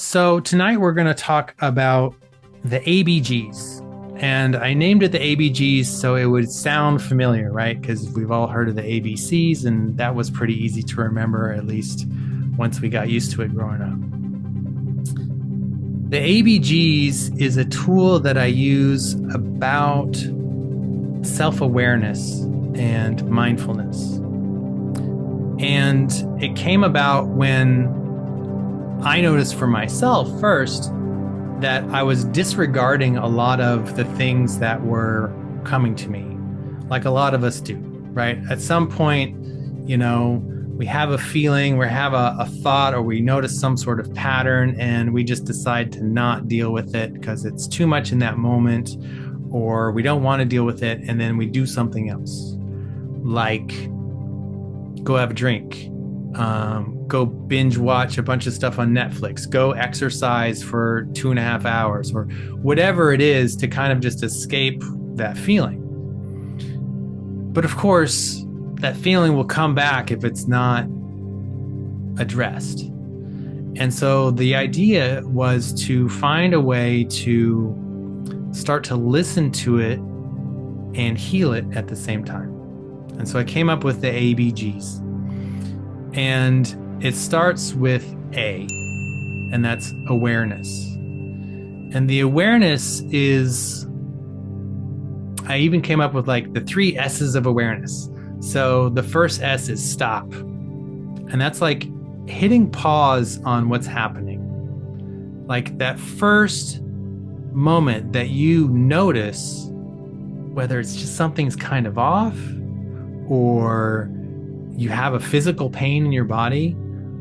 So tonight we're going to talk about the ABGs. And I named it the ABGs so it would sound familiar, right? Because we've all heard of the ABCs, and that was pretty easy to remember, at least once we got used to it growing up. The ABGs is a tool that I use about self-awareness and mindfulness. And it came about when I noticed for myself first that I was disregarding a lot of the things that were coming to me, like a lot of us do, right? At some point, we have a feeling, we have a thought, or we notice some sort of pattern, and we just decide to not deal with it because it's too much in that moment, or we don't want to deal with it, and then we do something else, like go have a drink, go binge watch a bunch of stuff on Netflix, go exercise for 2.5 hours, or whatever it is to kind of just escape that feeling. But of course, that feeling will come back if it's not addressed. And so the idea was to find a way to start to listen to it and heal it at the same time. And so I came up with the ABGs. And it starts with A, and that's awareness. And the awareness is, I even came up with like the 3 S's of awareness. So the first S is stop. And that's like hitting pause on what's happening. Like that first moment that you notice, whether it's just something's kind of off, or you have a physical pain in your body,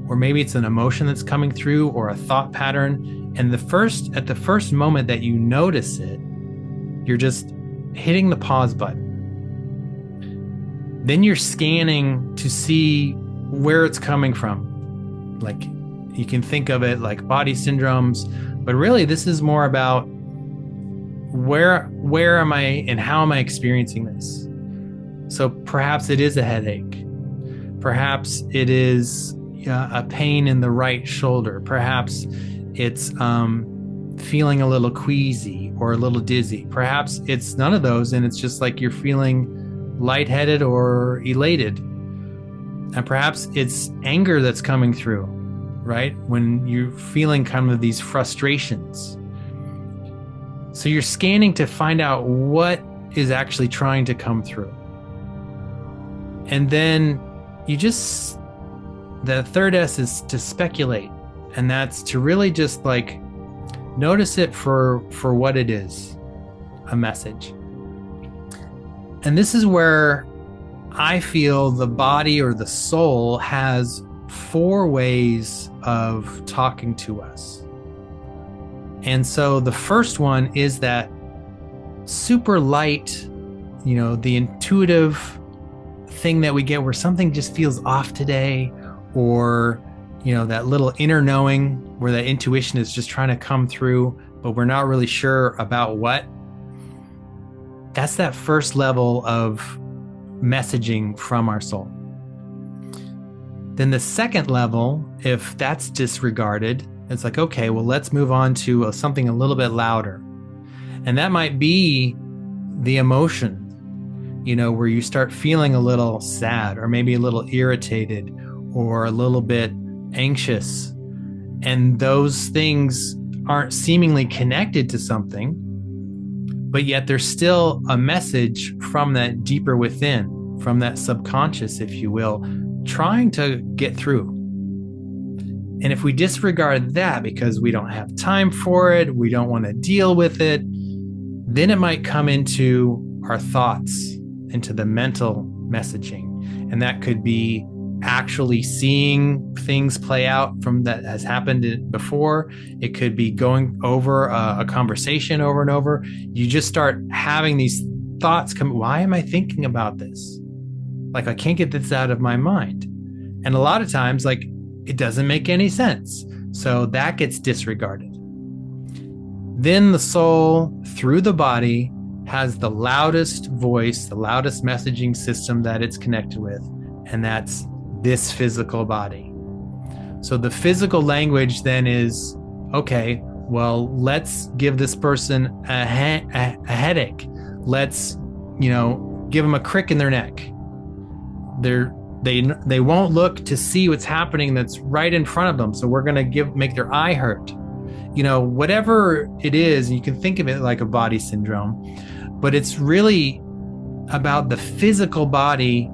or maybe it's an emotion that's coming through, or a thought pattern. And at the first moment that you notice it, you're just hitting the pause button. Then you're scanning to see where it's coming from. Like you can think of it like body syndromes, but really this is more about where am I and how am I experiencing this? So perhaps it is a headache. Perhaps it is a pain in the right shoulder. Perhaps it's feeling a little queasy or a little dizzy. Perhaps it's none of those, and it's just like you're feeling lightheaded or elated. And perhaps it's anger that's coming through, right? When you're feeling kind of these frustrations. So you're scanning to find out what is actually trying to come through. And then the third S is to speculate. And that's to really just like notice it for what it is, a message. And this is where I feel the body or the soul has 4 ways of talking to us. And so the first one is that super light, the intuitive thing that we get where something just feels off today, or that little inner knowing where that intuition is just trying to come through, but we're not really sure about what. That's that first level of messaging from our soul. Then the second level, if that's disregarded, it's like, okay, well, let's move on to something a little bit louder. And that might be the emotion, where you start feeling a little sad, or maybe a little irritated, or a little bit anxious. And those things aren't seemingly connected to something, but yet there's still a message from that deeper within, from that subconscious, if you will, trying to get through. And if we disregard that because we don't have time for it, we don't want to deal with it, then it might come into our thoughts, into the mental messaging. And that could be actually seeing things play out from that has happened before. It could be going over a conversation over and over. You just start having these thoughts come, why am I thinking about this? Like, I can't get this out of my mind. And a lot of times, like, it doesn't make any sense. So that gets disregarded. Then the soul, through the body, has the loudest voice, the loudest messaging system that it's connected with, and that's this physical body. So the physical language then is okay, well, let's give this person a headache. Let's, give them a crick in their neck. They won't look to see what's happening that's right in front of them. So we're going to make their eye hurt. Whatever it is, you can think of it like a body syndrome, but it's really about the physical body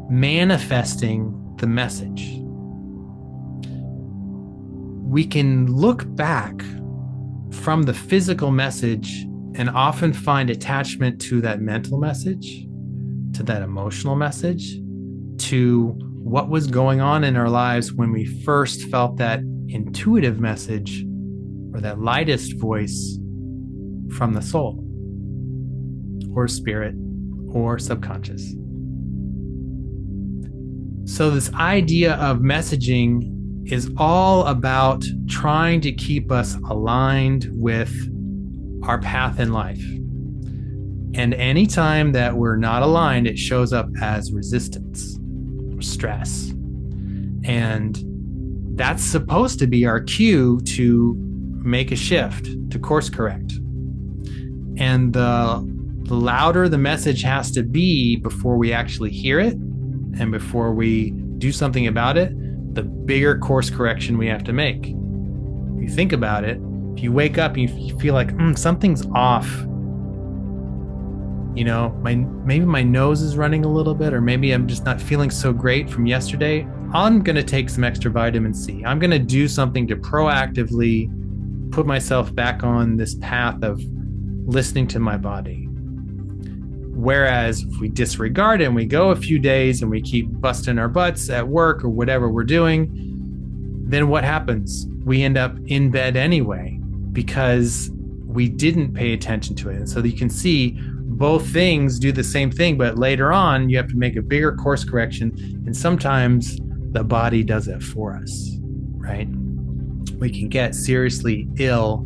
manifesting the message. We can look back from the physical message and often find attachment to that mental message, to that emotional message, to what was going on in our lives when we first felt that intuitive message or that lightest voice from the soul or spirit or subconscious. So this idea of messaging is all about trying to keep us aligned with our path in life. And anytime that we're not aligned, it shows up as resistance or stress. And that's supposed to be our cue to make a shift, to course correct. And the louder the message has to be before we actually hear it and before we do something about it, the bigger course correction we have to make. If you think about it, if you wake up and you feel like something's off, maybe my nose is running a little bit, or maybe I'm just not feeling so great from yesterday, I'm going to take some extra vitamin C. I'm going to do something to proactively put myself back on this path of listening to my body. Whereas if we disregard it and we go a few days and we keep busting our butts at work or whatever we're doing, then what happens? We end up in bed anyway because we didn't pay attention to it. And so you can see both things do the same thing, but later on you have to make a bigger course correction. And sometimes the body does it for us, right? We can get seriously ill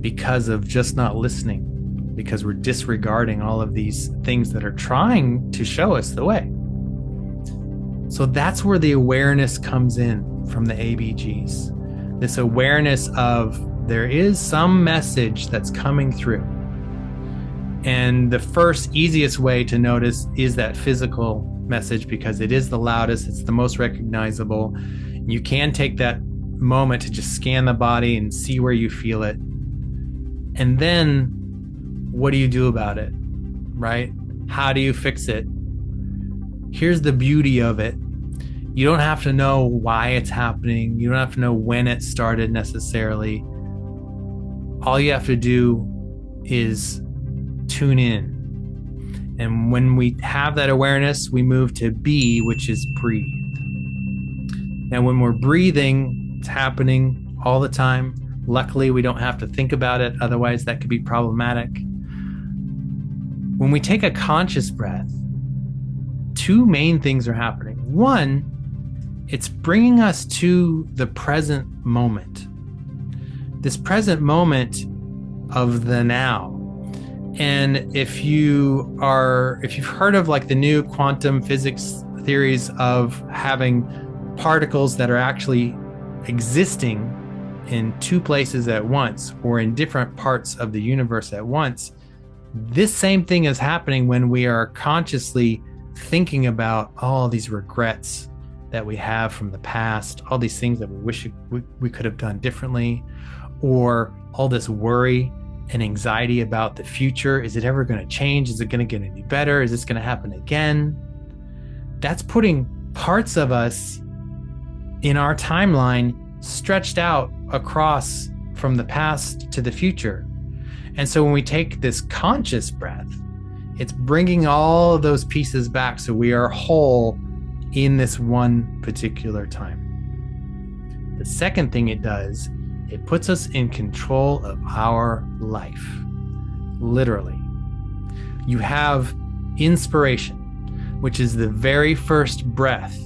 because of just not listening, because we're disregarding all of these things that are trying to show us the way. So that's where the awareness comes in from the ABGs. This awareness of there is some message that's coming through. And the first easiest way to notice is that physical message because it is the loudest, it's the most recognizable. You can take that moment to just scan the body and see where you feel it. And then what do you do about it, right? How do you fix it? Here's the beauty of it. You don't have to know why it's happening. You don't have to know when it started necessarily. All you have to do is tune in. And when we have that awareness, we move to B, which is breathe. Now, when we're breathing, it's happening all the time. Luckily, we don't have to think about it. Otherwise, that could be problematic. When we take a conscious breath, two main things are happening. One, it's bringing us to the present moment. This present moment of the now. And if you've heard of like the new quantum physics theories of having particles that are actually existing in two places at once or in different parts of the universe at once, this same thing is happening when we are consciously thinking about all these regrets that we have from the past, all these things that we wish we could have done differently, or all this worry and anxiety about the future. Is it ever going to change? Is it going to get any better? Is this going to happen again? That's putting parts of us in our timeline stretched out across from the past to the future. And so when we take this conscious breath, it's bringing all of those pieces back so we are whole in this one particular time. The second thing it does, it puts us in control of our life. Literally. You have inspiration, which is the very first breath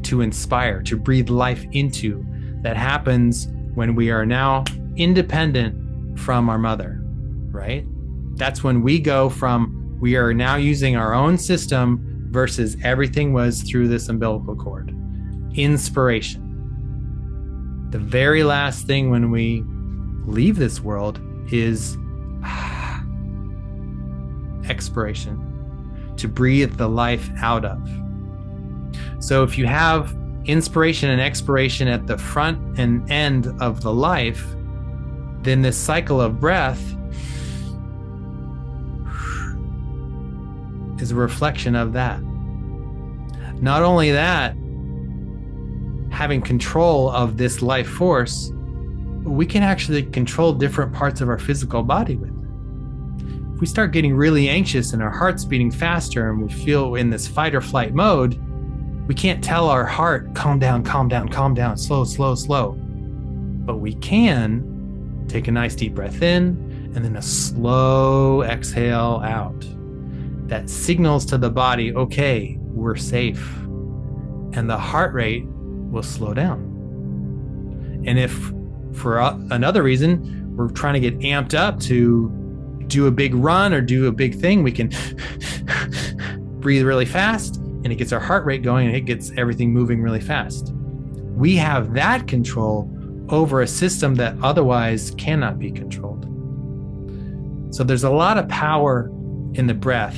to inspire, to breathe life into, that happens when we are now independent from our mother, right? That's when we go from, we are now using our own system versus everything was through this umbilical cord. Inspiration. The very last thing when we leave this world is expiration, to breathe the life out of. So if you have inspiration and expiration at the front and end of the life, then this cycle of breath is a reflection of that. Not only that, having control of this life force, we can actually control different parts of our physical body with it. If we start getting really anxious and our heart's beating faster and we feel in this fight or flight mode, we can't tell our heart, calm down, calm down, calm down, slow, slow, slow. But we can take a nice deep breath in and then a slow exhale out. That signals to the body, okay, we're safe. And the heart rate will slow down. And if for another reason, we're trying to get amped up to do a big run or do a big thing, we can breathe really fast and it gets our heart rate going and it gets everything moving really fast. We have that control over a system that otherwise cannot be controlled. So there's a lot of power in the breath,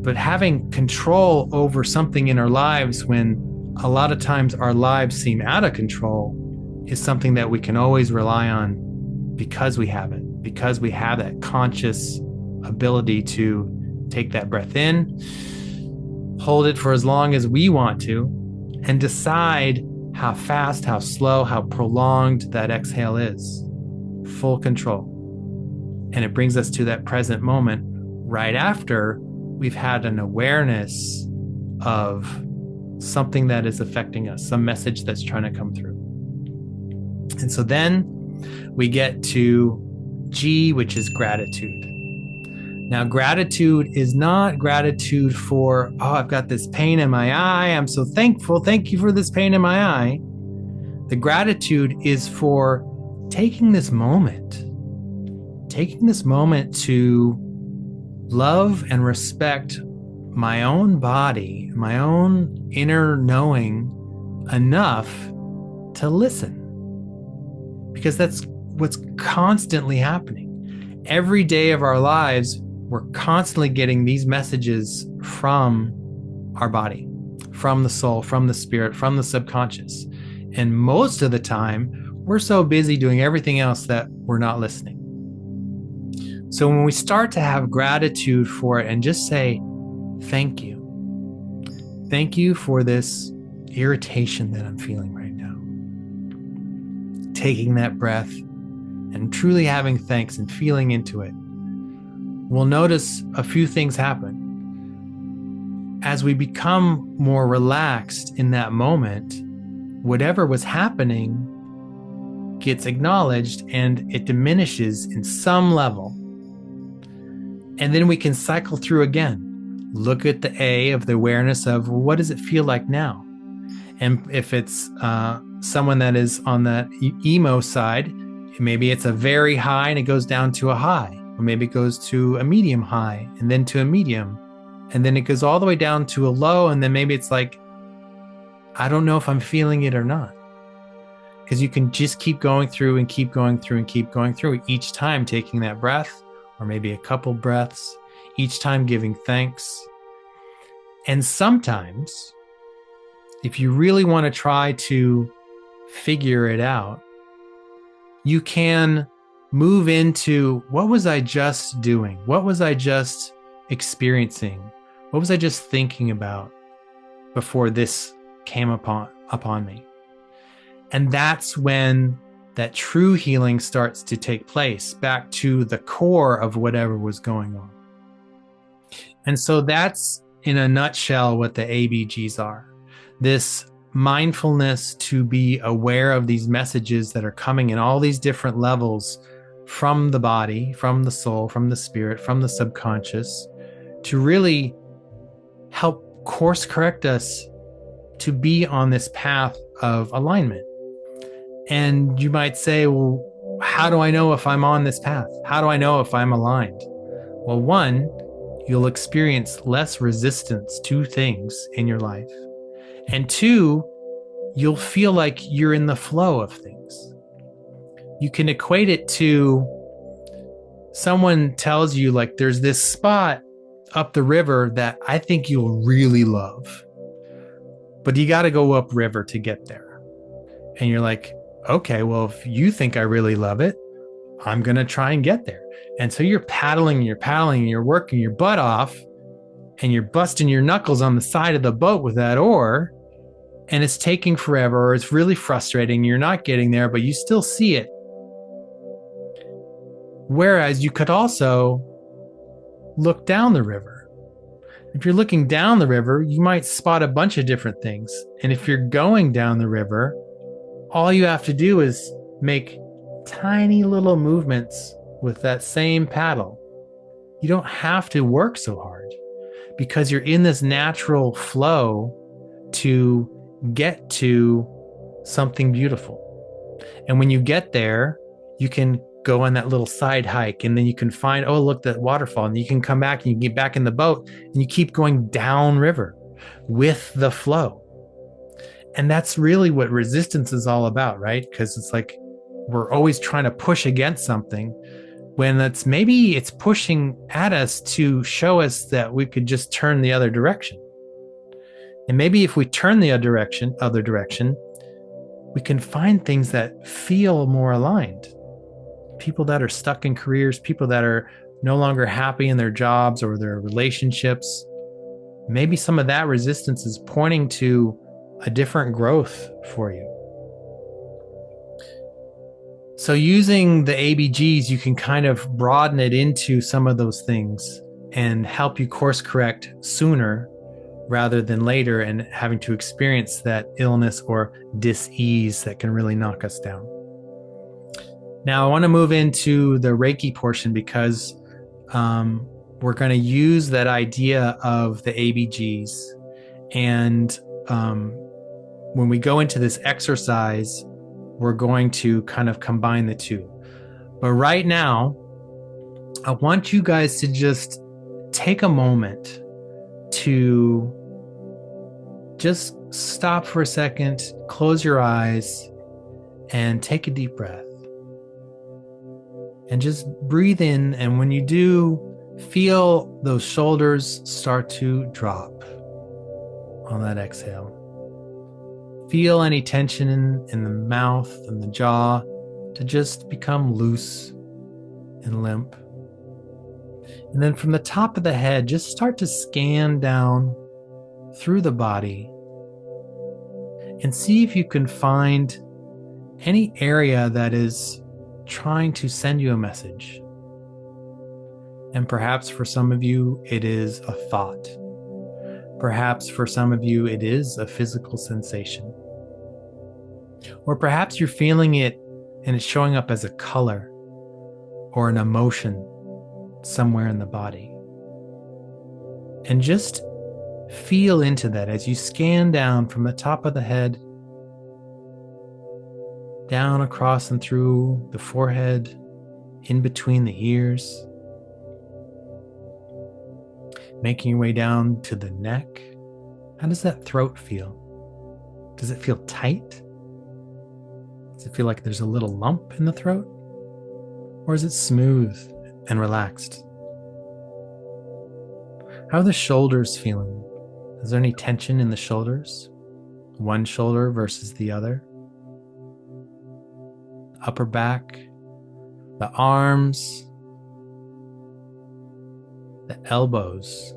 but having control over something in our lives when a lot of times our lives seem out of control is something that we can always rely on because we have it, because we have that conscious ability to take that breath in, hold it for as long as we want to, and decide how fast, how slow, how prolonged that exhale is. Full control. And it brings us to that present moment right after we've had an awareness of something that is affecting us, some message that's trying to come through. And so then we get to G, which is gratitude. Now, gratitude is not gratitude for, oh, I've got this pain in my eye. I'm so thankful. Thank you for this pain in my eye. The gratitude is for taking this moment to love and respect my own body, my own inner knowing enough to listen. Because that's what's constantly happening. Every day of our lives, we're constantly getting these messages from our body, from the soul, from the spirit, from the subconscious. And most of the time, we're so busy doing everything else that we're not listening. So when we start to have gratitude for it and just say, thank you. Thank you for this irritation that I'm feeling right now. Taking that breath and truly having thanks and feeling into it, we'll notice a few things happen. As we become more relaxed in that moment, whatever was happening gets acknowledged and it diminishes in some level. And then we can cycle through again. Look at the A of the awareness of, well, what does it feel like now? And if it's someone that is on that emo side, maybe it's a very high and it goes down to a high, or maybe it goes to a medium high and then to a medium, and then it goes all the way down to a low, and then maybe it's like, I don't know if I'm feeling it or not. Because you can just keep going through and keep going through and keep going through, each time taking that breath, or maybe a couple breaths, each time giving thanks. And sometimes, if you really want to try to figure it out, you can move into, what was I just doing? What was I just experiencing? What was I just thinking about before this came upon me? And that's when that true healing starts to take place, back to the core of whatever was going on. And so that's, in a nutshell, what the ABGs are. This mindfulness to be aware of these messages that are coming in all these different levels from the body, from the soul, from the spirit, from the subconscious, to really help course correct us to be on this path of alignment. And you might say, well, how do I know if I'm on this path? How do I know if I'm aligned? Well, one, you'll experience less resistance to things in your life. And two, you'll feel like you're in the flow of things. you can equate it to someone tells you, like, there's this spot up the river that I think you'll really love, but you got to go upriver to get there. And you're like, okay, well, if you think I really love it, I'm going to try and get there. And so you're paddling, you're working your butt off, and you're busting your knuckles on the side of the boat with that oar, and it's taking forever, or it's really frustrating. You're not getting there, but you still see it. Whereas you could also look down the river. If you're looking down the river, you might spot a bunch of different things. And if you're going down the river, all you have to do is make tiny little movements with that same paddle. You don't have to work so hard because you're in this natural flow to get to something beautiful. And when you get there, you can go on that little side hike, and then you can find, oh, look, that waterfall, and you can come back and you get back in the boat and you keep going down river with the flow. And that's really what resistance is all about, right? Because it's like we're always trying to push against something when maybe it's pushing at us to show us that we could just turn the other direction. And maybe if we turn the other direction, we can find things that feel more aligned. People that are stuck in careers, people that are no longer happy in their jobs or their relationships, maybe some of that resistance is pointing to a different growth for you. So using the ABGs, you can kind of broaden it into some of those things and help you course correct sooner rather than later and having to experience that illness or dis-ease that can really knock us down. Now, I want to move into the Reiki portion because we're going to use that idea of the ABGs. And when we go into this exercise, we're going to kind of combine the two. But right now, I want you guys to just take a moment to just stop for a second, close your eyes, and take a deep breath. And just breathe in, and when you do, feel those shoulders start to drop on that exhale. Feel any tension in the mouth and the jaw to just become loose and limp. And then from the top of the head, just start to scan down through the body and see if you can find any area that is trying to send you a message. And perhaps for some of you, it is a thought. Perhaps for some of you, it is a physical sensation. Or perhaps you're feeling it and it's showing up as a color or an emotion somewhere in the body. And just feel into that as you scan down from the top of the head, down across and through the forehead, in between the ears, making your way down to the neck. How does that throat feel? Does it feel tight? Does it feel like there's a little lump in the throat? Or is it smooth and relaxed? How are the shoulders feeling? Is there any tension in the shoulders? One shoulder versus the other? Upper back, the arms, the elbows.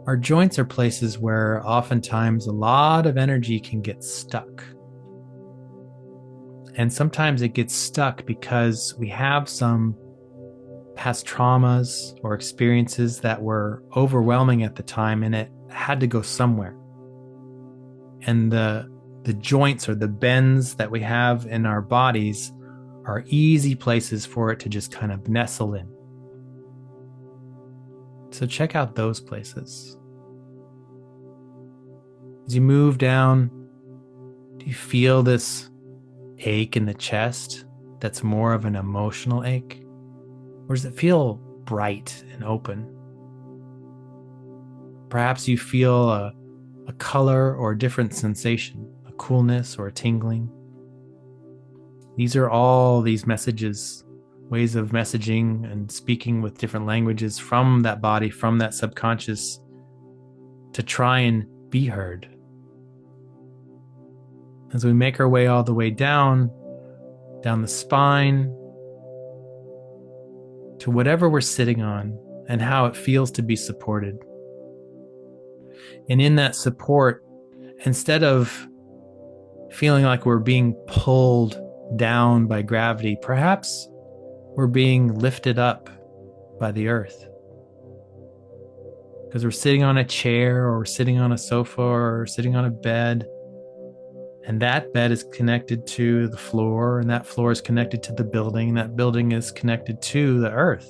Our joints are places where oftentimes a lot of energy can get stuck. And sometimes it gets stuck because we have some past traumas or experiences that were overwhelming at the time, and it had to go somewhere. And the joints or the bends that we have in our bodies are easy places for it to just kind of nestle in. So check out those places. As you move down, do you feel this ache in the chest that's more of an emotional ache? Or does it feel bright and open? Perhaps you feel a color or a different sensation, a coolness or a tingling. These are all these messages, ways of messaging and speaking with different languages from that body, from that subconscious, to try and be heard. As we make our way all the way down the spine, to whatever we're sitting on and how it feels to be supported. And in that support, instead of feeling like we're being pulled down by gravity, perhaps we're being lifted up by the earth. Because we're sitting on a chair, or we're sitting on a sofa, or sitting on a bed. And that bed is connected to the floor, and that floor is connected to the building, and that building is connected to the earth.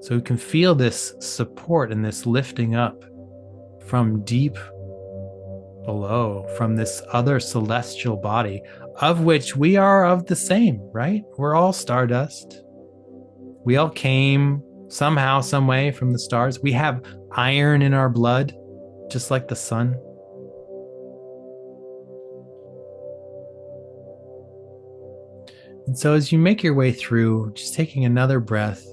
So we can feel this support and this lifting up from deep below, from this other celestial body, of which we are of the same, right? We're all stardust. We all came somehow, some way from the stars. We have iron in our blood, just like the sun. And so as you make your way through, just taking another breath,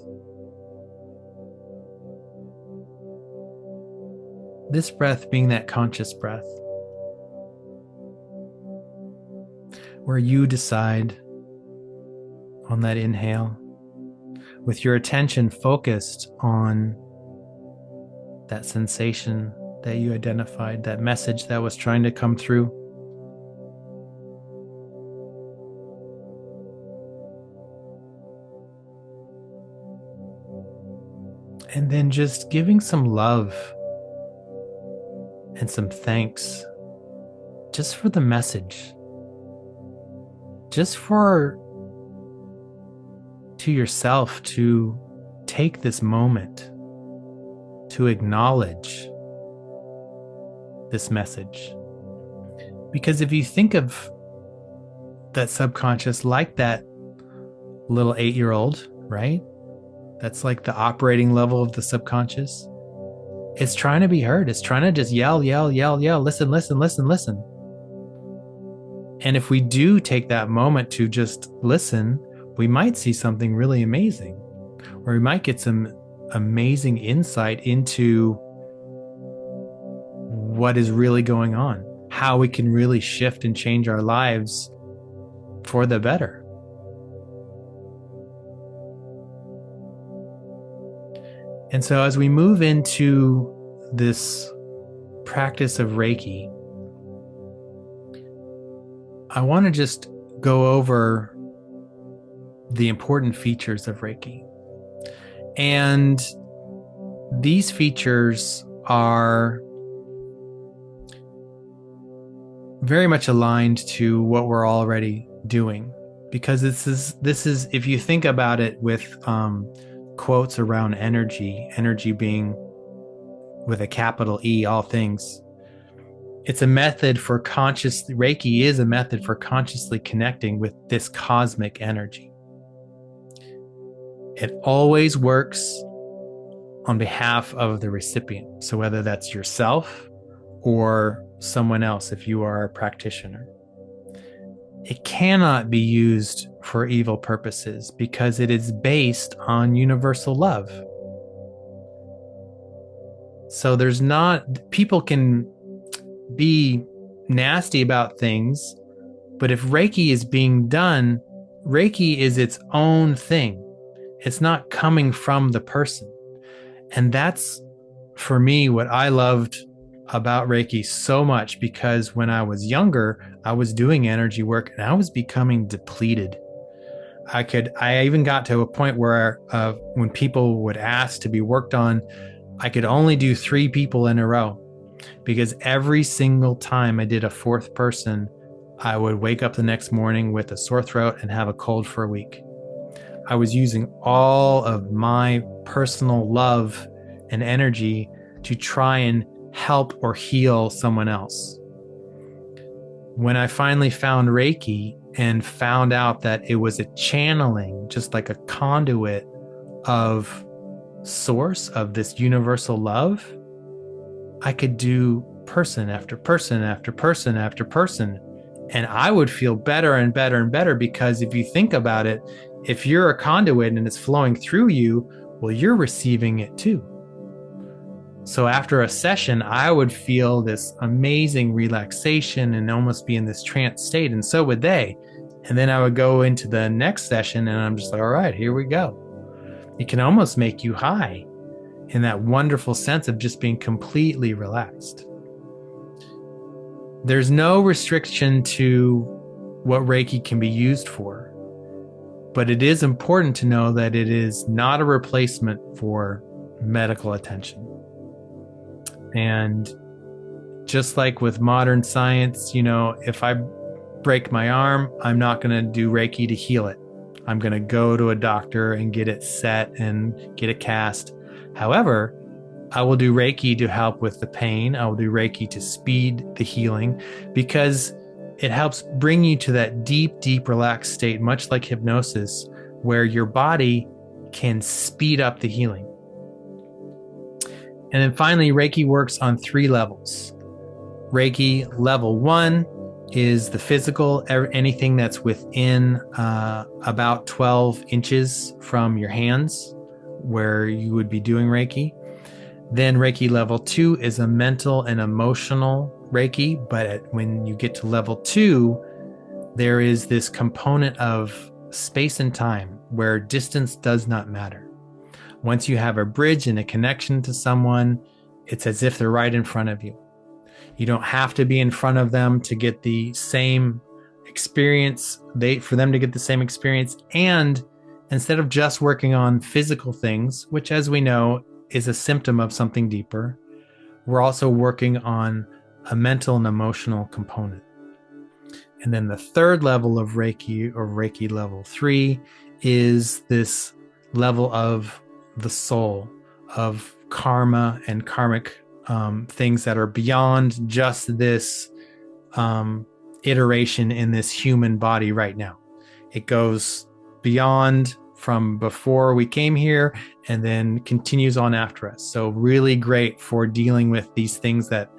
this breath being that conscious breath, where you decide on that inhale, with your attention focused on that sensation that you identified, that message that was trying to come through. And then just giving some love and some thanks just for the message, just to yourself to take this moment to acknowledge this message. Because if you think of that subconscious like that little 8-year-old, right? That's like the operating level of the subconscious. It's trying to be heard. It's trying to just yell, yell, yell, yell, listen, listen, listen, listen. And if we do take that moment to just listen, we might see something really amazing, or we might get some amazing insight into what is really going on, how we can really shift and change our lives for the better. And so as we move into this practice of Reiki, I want to just go over the important features of Reiki. And these features are very much aligned to what we're already doing, because this is if you think about it with quotes around energy being with a capital E, all things. It's a method for Reiki is a method for consciously connecting with this cosmic energy. It always works on behalf of the recipient. So whether that's yourself or someone else, if you are a practitioner, it cannot be used for evil purposes because it is based on universal love. So people can be nasty about things, but if Reiki is being done, Reiki is its own thing. It's not coming from the person. And that's, for me, what I loved about Reiki so much, because when I was younger, I was doing energy work and I was becoming depleted. I even got to a point where when people would ask to be worked on, I could only do 3 people in a row, because every single time I did a 4th person, I would wake up the next morning with a sore throat and have a cold for a week. I was using all of my personal love and energy to try and help or heal someone else. When I finally found Reiki and found out that it was a channeling, just like a conduit of source of this universal love, I could do person after person after person after person, And I would feel better and better and better, because if you think about it, if you're a conduit and it's flowing through you, well, you're receiving it too. So after a session, I would feel this amazing relaxation and almost be in this trance state. And so would they. And then I would go into the next session and I'm just like, all right, here we go. It can almost make you high in that wonderful sense of just being completely relaxed. There's no restriction to what Reiki can be used for, but it is important to know that it is not a replacement for medical attention. And just like with modern science, if I break my arm, I'm not going to do Reiki to heal it. I'm going to go to a doctor and get it set and get a cast. However, I will do Reiki to help with the pain. I will do Reiki to speed the healing, because it helps bring you to that deep, deep relaxed state, much like hypnosis, where your body can speed up the healing. And then finally, Reiki works on 3 levels. Reiki level 1 is the physical, anything that's within about 12 inches from your hands where you would be doing Reiki. Then Reiki level 2 is a mental and emotional Reiki, but when you get to level 2, there is this component of space and time where distance does not matter. Once you have a bridge and a connection to someone, it's as if they're right in front of you. You don't have to be in front of them to get the same experience, for them to get the same experience. And instead of just working on physical things, which, as we know, is a symptom of something deeper, we're also working on a mental and emotional component. And then the third level of Reiki, or Reiki level 3, is this level of the soul, of karma and karmic things that are beyond just this iteration in this human body right now. It goes beyond from before we came here and then continues on after us. So really great for dealing with these things that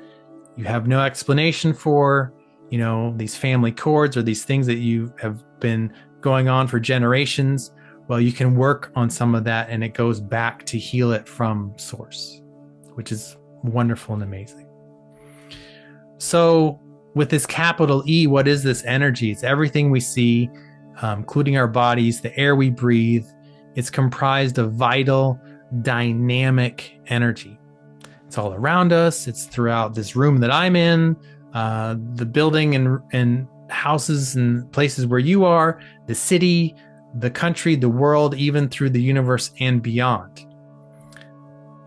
you have no explanation for, these family cords or these things that you have been going on for generations. Well, you can work on some of that and it goes back to heal it from source, which is wonderful and amazing. So with this capital E, what is this energy? It's everything we see, including our bodies, the air we breathe. It's comprised of vital, dynamic energy. It's all around us. It's throughout this room that I'm in, the building and houses and places where you are, the city, the country, the world, even through the universe and beyond.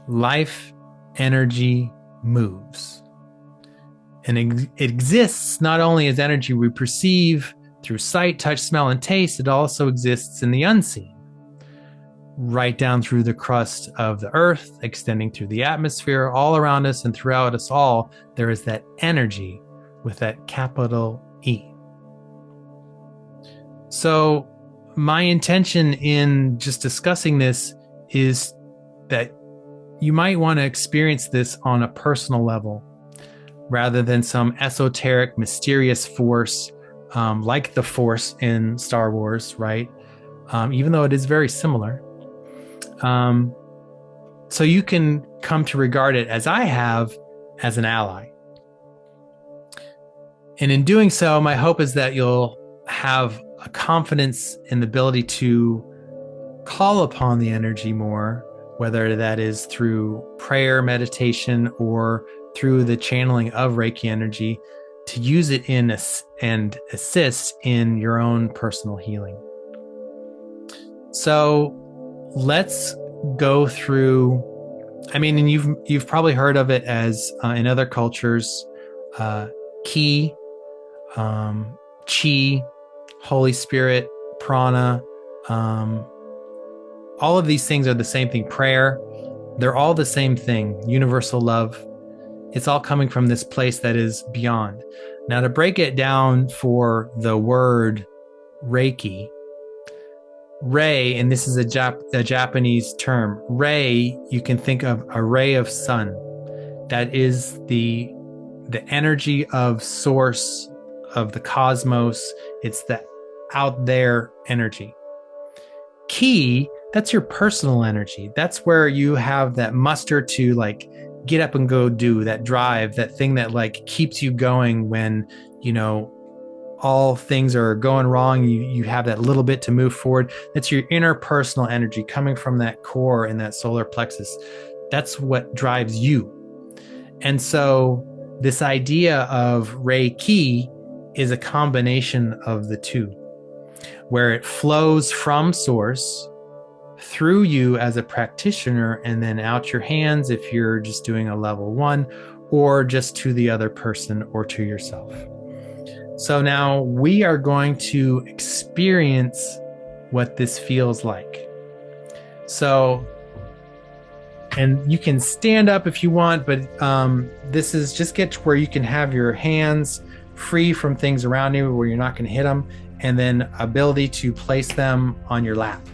Life energy moves. And it exists not only as energy we perceive through sight, touch, smell, and taste, it also exists in the unseen, right down through the crust of the earth, extending through the atmosphere, all around us and throughout us all. There is that energy with that capital E. So my intention in just discussing this is that you might want to experience this on a personal level rather than some esoteric, mysterious force like the Force in Star Wars, right? Even though it is very similar. So you can come to regard it, as I have, as an ally. And in doing so, my hope is that you'll have a confidence in the ability to call upon the energy more, whether that is through prayer, meditation, or through the channeling of Reiki energy, to use it in and assist in your own personal healing. So let's go through, and you've probably heard of it as in other cultures, ki, chi, Holy Spirit, prana, all of these things are the same thing. Prayer, they're all the same thing. Universal love. It's all coming from this place that is beyond. Now, to break it down for the word Reiki, Rei, and this is a Japanese term, Rei, you can think of a ray of sun. That is the energy of source, of the cosmos. It's the out there energy. Ki, that's your personal energy. That's where you have that muster to like get up and go do, that drive, that thing that like keeps you going when, you know, all things are going wrong. You have that little bit to move forward. That's your inner personal energy coming from that core and that solar plexus. That's what drives you. And so this idea of Reiki is a combination of the two, where it flows from source through you as a practitioner and then out your hands if you're just doing a level 1, or just to the other person or to yourself. So now we are going to experience what this feels like. So, and you can stand up if you want, but this is just get to where you can have your hands free from things around you where you're not going to hit them, and then ability to place them on your lap.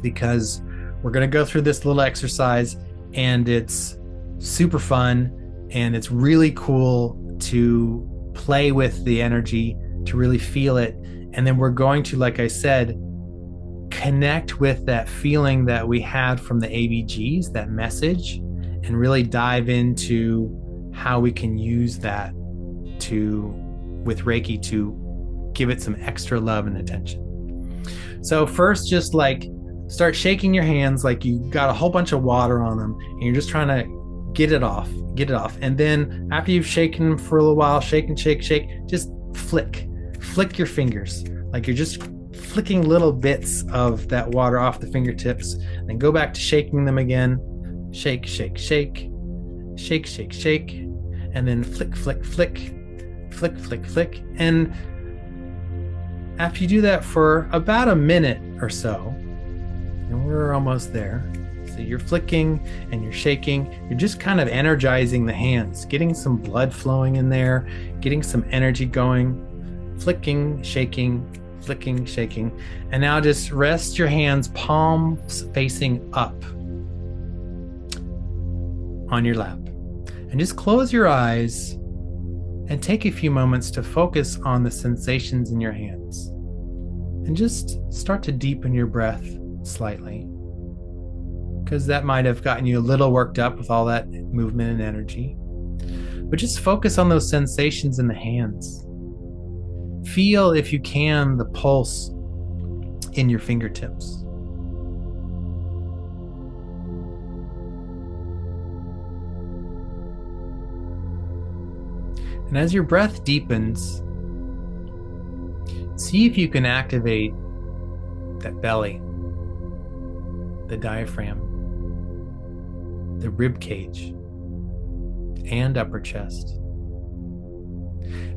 Because we're going to go through this little exercise and it's super fun and it's really cool to play with the energy, to really feel it. And then we're going to, like I said, connect with that feeling that we had from the ABGs, that message, and really dive into how we can use that with Reiki to give it some extra love and attention. So first, just like start shaking your hands like you got a whole bunch of water on them and you're just trying to get it off. And then after you've shaken them for a little while, shake, just flick your fingers. Like you're just flicking little bits of that water off the fingertips, then go back to shaking them again. Shake, and then flick. And after you do that for about a minute or so, and we're almost there. So you're flicking and you're shaking. You're just kind of energizing the hands, getting some blood flowing in there, getting some energy going, flicking, shaking. And now just rest your hands, palms facing up on your lap. And just close your eyes and take a few moments to focus on the sensations in your hands. And just start to deepen your breath slightly, because that might have gotten you a little worked up with all that movement and energy. But just focus on those sensations in the hands. Feel, if you can, the pulse in your fingertips. And as your breath deepens, see if you can activate that belly, the diaphragm, the rib cage, and upper chest.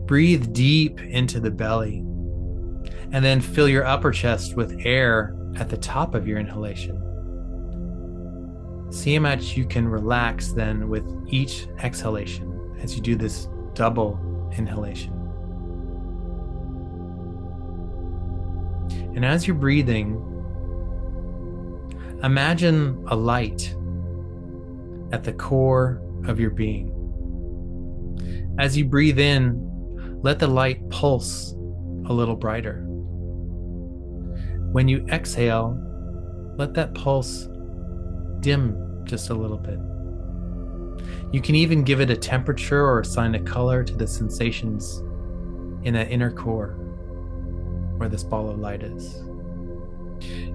Breathe deep into the belly, and then fill your upper chest with air at the top of your inhalation. See how much you can relax then with each exhalation as you do this double inhalation. And as you're breathing, imagine a light at the core of your being. As you breathe in, let the light pulse a little brighter. When you exhale, let that pulse dim just a little bit. You can even give it a temperature or assign a color to the sensations in that inner core where this ball of light is.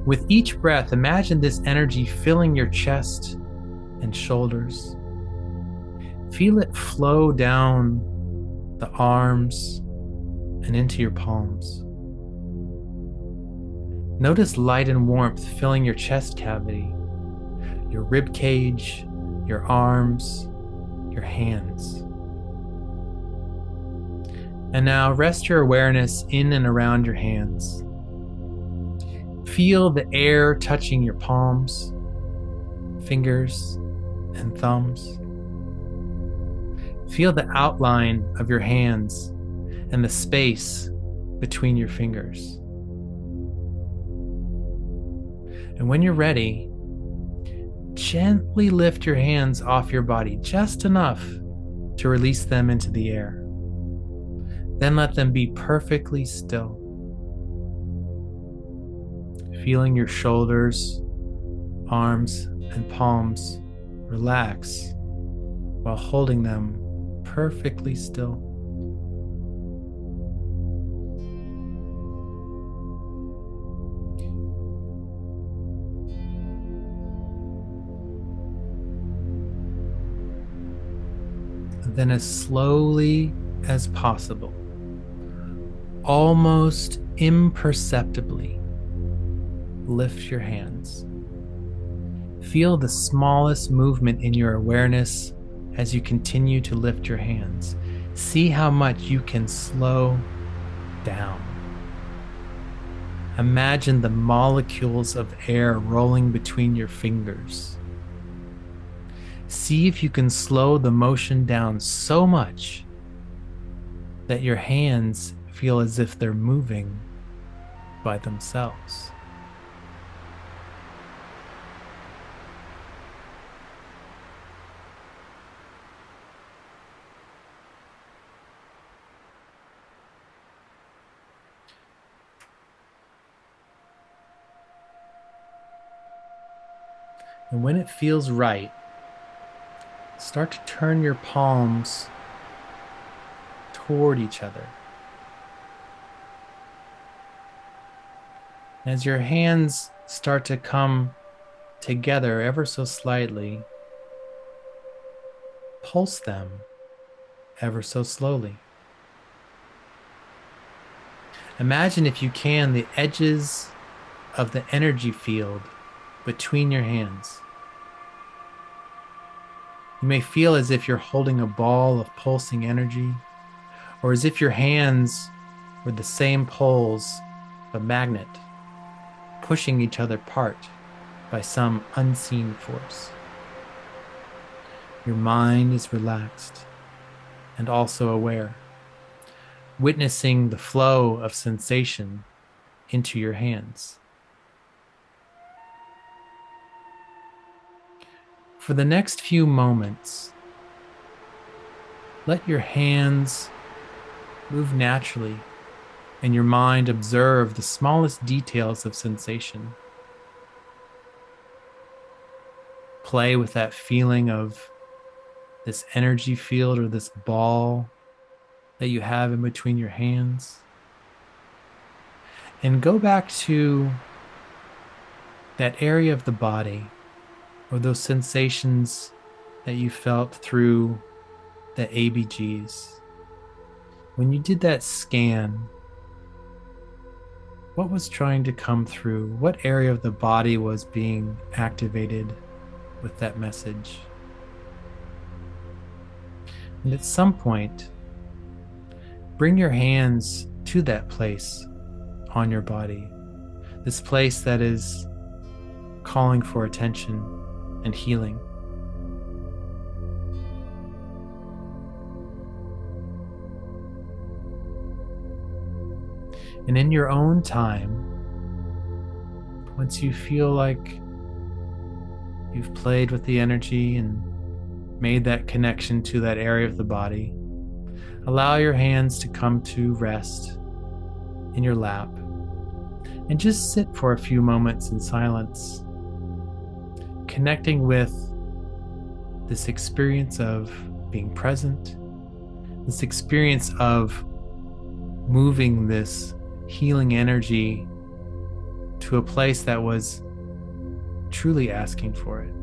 With each breath, imagine this energy filling your chest and shoulders. Feel it flow down the arms and into your palms. Notice light and warmth filling your chest cavity, your rib cage, your arms, your hands. And now rest your awareness in and around your hands. Feel the air touching your palms, fingers, and thumbs. Feel the outline of your hands and the space between your fingers. And when you're ready, gently lift your hands off your body just enough to release them into the air. Then let them be perfectly still. Feeling your shoulders, arms, and palms relax while holding them perfectly still. Then, as slowly as possible, almost imperceptibly, lift your hands. Feel the smallest movement in your awareness as you continue to lift your hands. See how much you can slow down. Imagine the molecules of air rolling between your fingers. See if you can slow the motion down so much that your hands feel as if they're moving by themselves. And when it feels right, start to turn your palms toward each other. As your hands start to come together ever so slightly, pulse them ever so slowly. Imagine, if you can, the edges of the energy field between your hands. You may feel as if you're holding a ball of pulsing energy, or as if your hands were the same poles of a magnet, pushing each other apart by some unseen force. Your mind is relaxed and also aware, witnessing the flow of sensation into your hands. For the next few moments, let your hands move naturally and your mind observe the smallest details of sensation. Play with that feeling of this energy field or this ball that you have in between your hands. And go back to that area of the body or those sensations that you felt through the ABGs. When you did that scan, what was trying to come through? What area of the body was being activated with that message? And at some point, bring your hands to that place on your body, this place that is calling for attention and healing. And in your own time, once you feel like you've played with the energy and made that connection to that area of the body, allow your hands to come to rest in your lap and just sit for a few moments in silence, connecting with this experience of being present, this experience of moving this healing energy to a place that was truly asking for it.